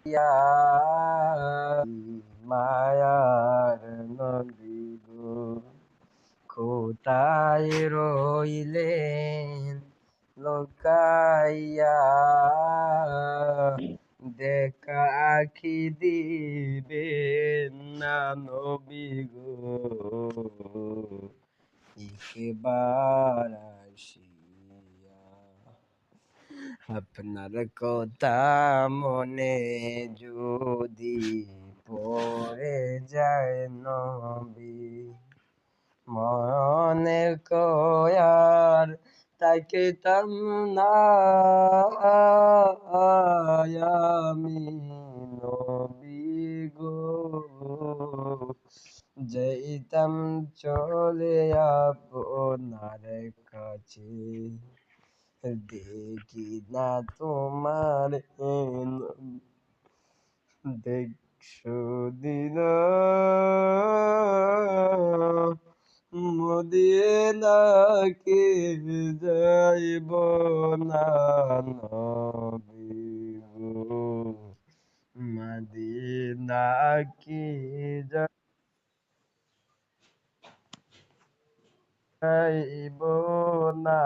ইয়া মায়ার নবী গো কোথায় রইলেন লোকাইয়া দেখা আখি দিবেন না নবী গো একবার আসিয়া আপনার কথা মনে যদি পড়ে যায় নবী মনে কয়ার তাকে তাম না আমি নবী গো যাইতাম চলে আপনার কাছে দেখি না তোমার দেখছো দিন মদিনাকে যাইব না নবী গো মদিনাকে যাইব না